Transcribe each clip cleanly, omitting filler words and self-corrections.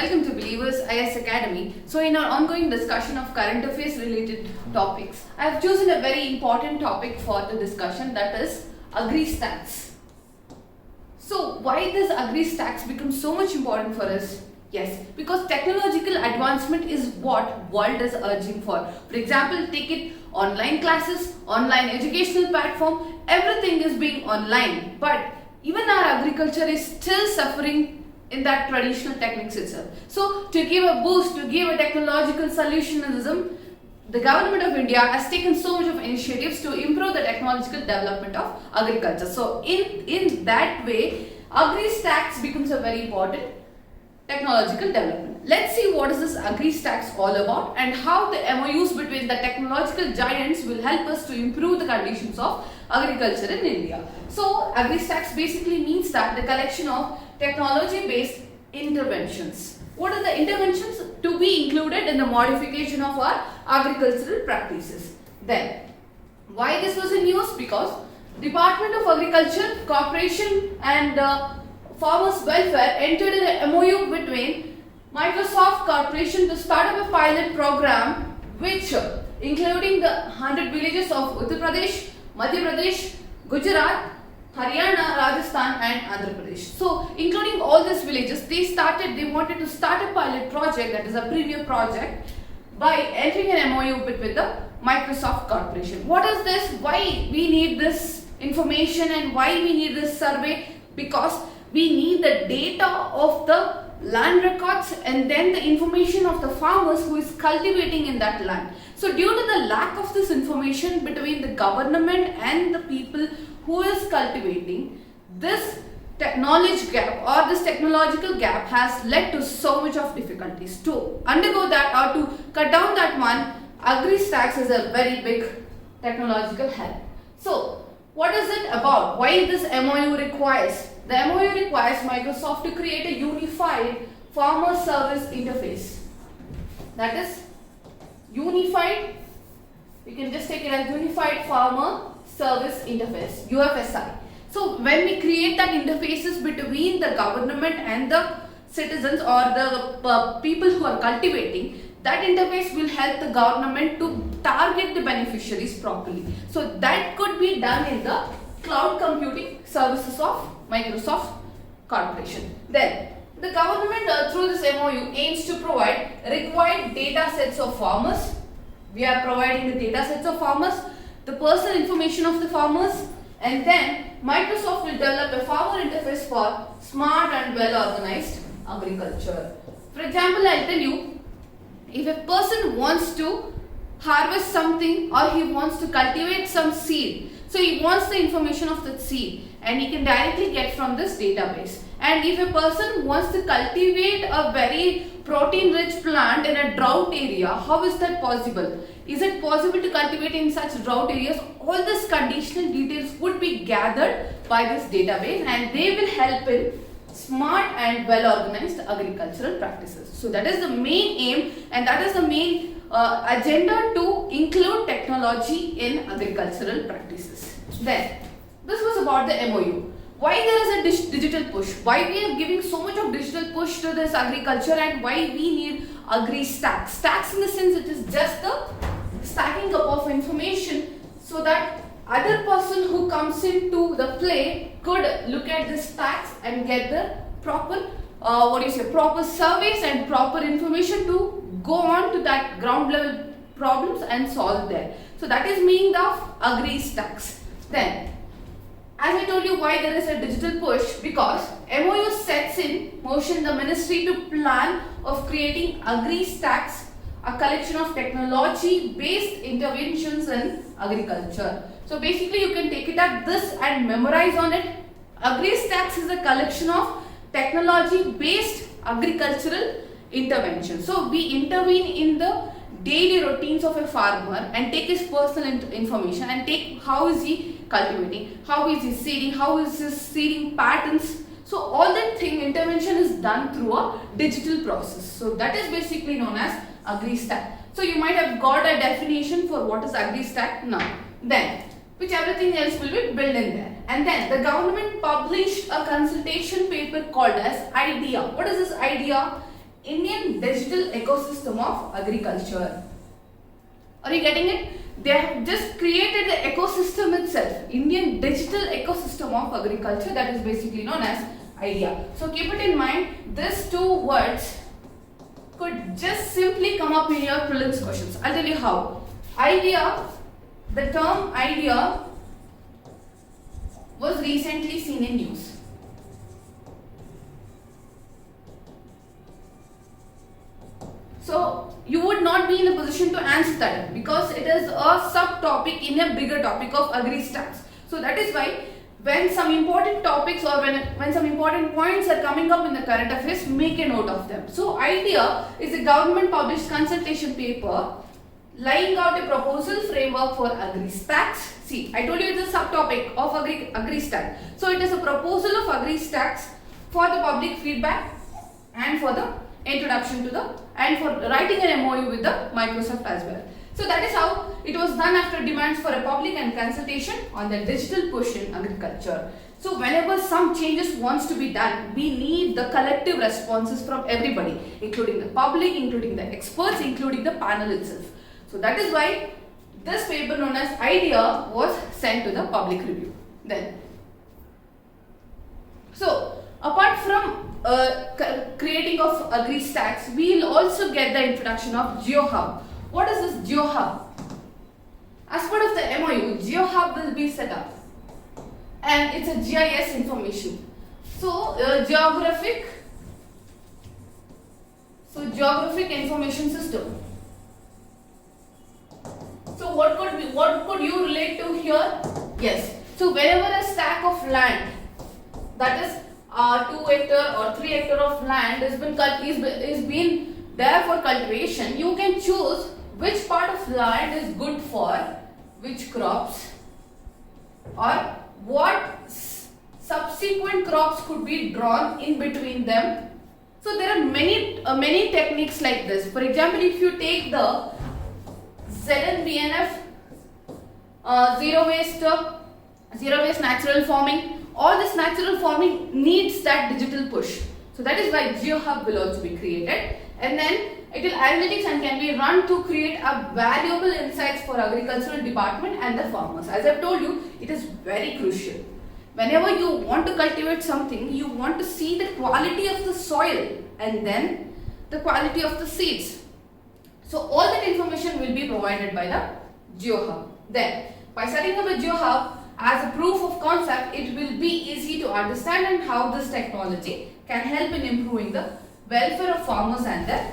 Welcome to Believers IS Academy. So in our ongoing discussion of current affairs related topics, I have chosen a very important topic for the discussion, that is agri-stacks. So why does agri-stacks become so much important for us? Yes, because technological advancement is what world is urging for. For example, take it online classes, online educational platform, everything is being online. But even our agriculture is still suffering in that traditional techniques itself. So to give a boost, to give a technological solutionism, the government of India has taken so much of initiatives to improve the technological development of agriculture. So in that way, agri-stacks becomes a very important technological development. Let's see what is this agri-stacks all about and how the MOUs between the technological giants will help us to improve the conditions of agriculture in India. So agri-stacks basically means that the collection of technology-based interventions. What are the interventions to be included in the modification of our agricultural practices? Then, why this was in news? Because Department of Agriculture, Corporation and Farmers Welfare entered an MOU between Microsoft Corporation to start up a pilot program which including the 100 villages of Uttar Pradesh, Madhya Pradesh, Gujarat, Haryana, Rajasthan and Andhra Pradesh. So including all these villages, they wanted to start a pilot project, that is a premier project, by entering an MOU with the Microsoft Corporation. What is this? Why we need this information and why we need this survey? Because we need the data of the land records and then the information of the farmers who is cultivating in that land. So due to the lack of this information between the government and the people who is cultivating, this knowledge gap or this technological gap has led to so much of difficulties. To undergo that or to cut down that one, agri-stacks is a very big technological help. So what is it about? Why this MOU requires? The MOU requires Microsoft to create a unified farmer service interface. That is unified, you can just take it as Unified Farmer Service Interface, UFSI. So when we create that interfaces between the government and the citizens or the people who are cultivating, that interface will help the government to target the beneficiaries properly. So that could be done in the cloud computing services of Microsoft Corporation. Then the government through this MOU aims to provide required data sets of farmers. We are providing the data sets of farmers, the personal information of the farmers, and then Microsoft will develop a farmer interface for smart and well organized agriculture. For example, I'll tell you, if a person wants to harvest something or he wants to cultivate some seed, so he wants the information of that seed and he can directly get from this database. And if a person wants to cultivate a very protein rich plant in a drought area, how is that possible? Is it possible to cultivate in such drought areas? All these conditional details would be gathered by this database and they will help in smart and well organized agricultural practices. So that is the main aim and that is the main agenda to include technology in agricultural practices. Then this was about the MOU. Why there is a digital push? Why we are giving so much of digital push to this agriculture and why we need agri-stacks? Stacks in the sense it is just the stacking up of information so that other person who comes into the play could look at the stacks and get the proper proper surveys and proper information to go on to that ground level problems and solve there. So that is meaning of agri-stacks. Then as I told you why there is a digital push, because MOU sets in motion the ministry to plan of creating agri-stacks, a collection of technology based interventions in agriculture. So basically you can take it at this and memorize on it. Agri-stacks is a collection of technology based agricultural interventions. So we intervene in the daily routines of a farmer and take his personal information and take how is he cultivating, how is he seeding, how is his seeding patterns. So all that thing intervention is done through a digital process. So that is basically known as agri-stack. So you might have got a definition for what is agri-stack now. Then which everything else will be built in there. And then the government published a consultation paper called as IDEA. What is this IDEA? Indian digital ecosystem of agriculture. Are you getting it? They have just created the ecosystem itself, Indian digital ecosystem of agriculture, that is basically known as IDEA. So keep it in mind, these two words could just simply come up in your prelims questions. I'll tell you how. IDEA, the term IDEA was recently seen in news. So you would not be in a position to answer that because it is a subtopic in a bigger topic of agri-stats. So that is why when some important topics or when some important points are coming up in the current affairs, make a note of them. So IDEA is a government published consultation paper laying out a proposal framework for agri-stats. See, I told you it's a subtopic of agri-stat. So it is a proposal of agri-stats for the public feedback and for the introduction to the and for writing an MOU with the Microsoft as well. So that is how it was done after demands for a public and consultation on the digital push in agriculture. So whenever some changes wants to be done, we need the collective responses from everybody, including the public, including the experts, including the panel itself. So that is why this paper known as IDEA was sent to the public review. Then, so apart from creating of agri-stats, we will also get the introduction of GeoHub. What is this GeoHub? As part of the MOU, GeoHub will be set up and it's a GIS information. So geographic information system. So what could you relate to here? Yes. So wherever a stack of land, that is 2 hectare or 3 hectare of land is been there for cultivation, you can choose which part of land is good for which crops or what subsequent crops could be drawn in between them. So there are many techniques like this. For example, if you take the ZNBNF, zero waste natural farming, all this natural farming needs that digital push. So that is why GeoHub will also be created, and then it will analytics and can be run to create a valuable insights for agricultural department and the farmers. As I have told you, it is very crucial. Whenever you want to cultivate something, you want to see the quality of the soil and then the quality of the seeds. So all that information will be provided by the GeoHub. Then by setting up a GeoHub as a proof of concept, it will be easy to understand and how this technology can help in improving the welfare of farmers and their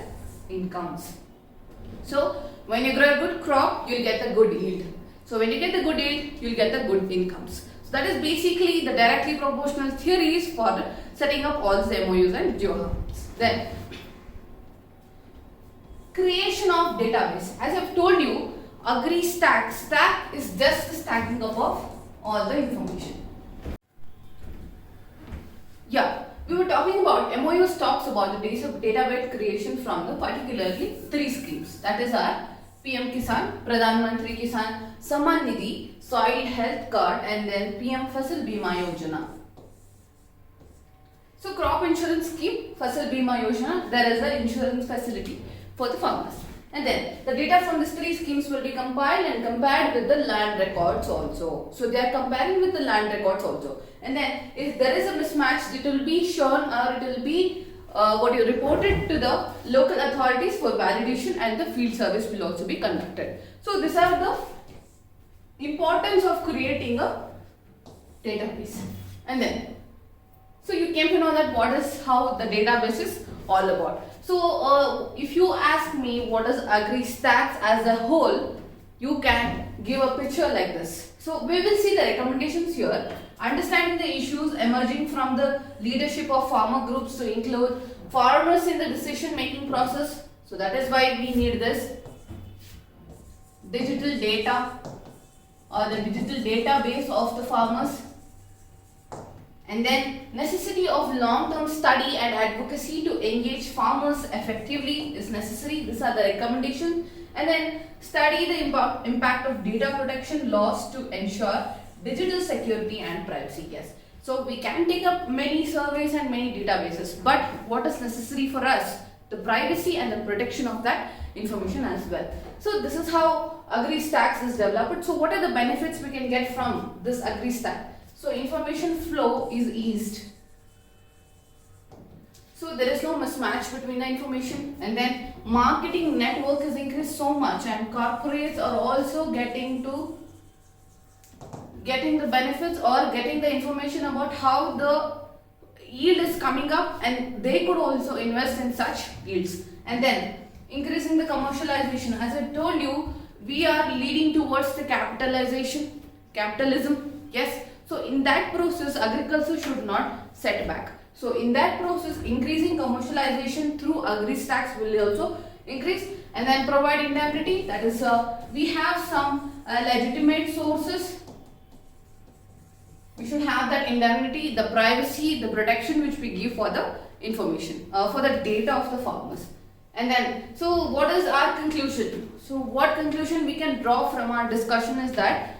incomes. So when you grow a good crop, you will get a good yield. So when you get the good yield, you will get the good incomes. So that is basically the directly proportional theories for setting up all these MOUs and GeoHubs. Then creation of database. As I have told you, AgriStack. Stack is just the stacking up of all the information. Yeah, we were talking about MOUs talks about the database creation from the particularly 3 schemes. That is our PM Kisan, Pradhan Mantri Kisan Samman Nidhi, Soil Health Card, and then PM Fasal Bima Yojana. So crop insurance scheme, Fasal Bima Yojana, there is an insurance facility for the farmers. And then the data from these 3 schemes will be compiled and compared with the land records also. So they are comparing with the land records also. And then if there is a mismatch, it will be shown or it will be reported to the local authorities for validation, and the field service will also be conducted. So these are the importance of creating a database. And then so you came to know that how the database is all about. So if you ask me what is AgriStats as a whole, you can give a picture like this. So we will see the recommendations here. Understanding the issues emerging from the leadership of farmer groups to include farmers in the decision making process. So that is why we need this digital data or the digital database of the farmers. And then necessity of long-term study and advocacy to engage farmers effectively is necessary. These are the recommendations. And then study the impact of data protection laws to ensure digital security and privacy. Yes. So we can take up many surveys and many databases, but what is necessary for us? the privacy and the protection of that information as well. So this is how AgriStack is developed. So what are the benefits we can get from this AgriStack? So information flow is eased. So there is no mismatch between the information, and then marketing network is increased so much, and corporates are also getting the benefits or getting the information about how the yield is coming up, and they could also invest in such yields. And then increasing the commercialization. As I told you, we are leading towards the capitalism. Yes. So in that process, agriculture should not set back. So in that process, increasing commercialization through AgriStack will also increase. And then provide indemnity. That is, we have some legitimate sources. We should have that indemnity, the privacy, the protection which we give for the information, for the data of the farmers. And then, so what is our conclusion? So what conclusion we can draw from our discussion is that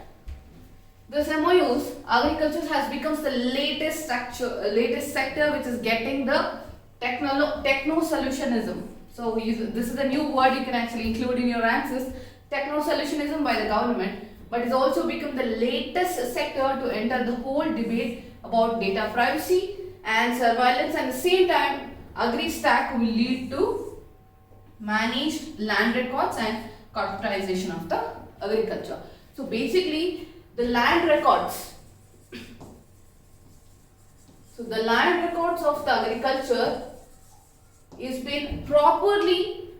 this MOUs, agriculture has become the latest sector which is getting the techno-solutionism. So this is a new word you can actually include in your answers, techno-solutionism by the government. But it's also become the latest sector to enter the whole debate about data privacy and surveillance. At the same time, AgriStack will lead to managed land records and corporatization of the agriculture. So basically, the land records. So the land records of the agriculture is been properly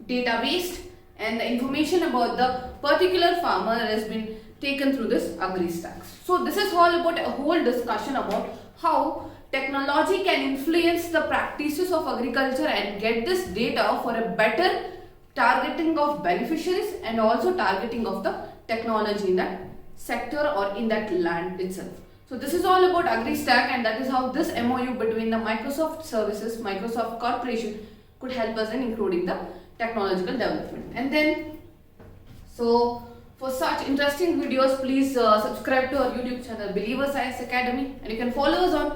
databased, and the information about the particular farmer has been taken through this AgriStack. So this is all about a whole discussion about how technology can influence the practices of agriculture and get this data for a better targeting of beneficiaries and also targeting of the technology in that sector or in that land itself. So this is all about AgriStack, and that is how this MOU between the Microsoft Services, Microsoft Corporation could help us in including the technological development. And then, so for such interesting videos, please subscribe to our YouTube channel Believers IAS Academy, and you can follow us on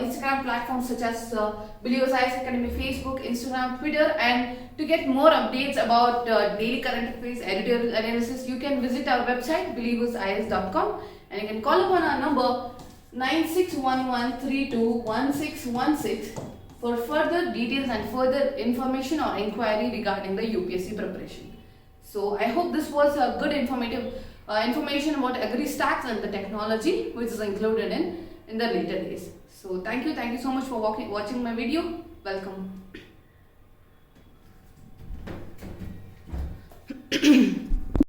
Instagram platforms such as Believers IAS Academy, Facebook, Instagram, Twitter. And to get more updates about daily current affairs, editorial analysis, you can visit our website believersias.com, and you can call upon our number 9611321616 for further details and further information or inquiry regarding the UPSC preparation. So I hope this was a good informative information about AgriStack and the technology which is included in the later days. So thank you so much for watching my video. Welcome.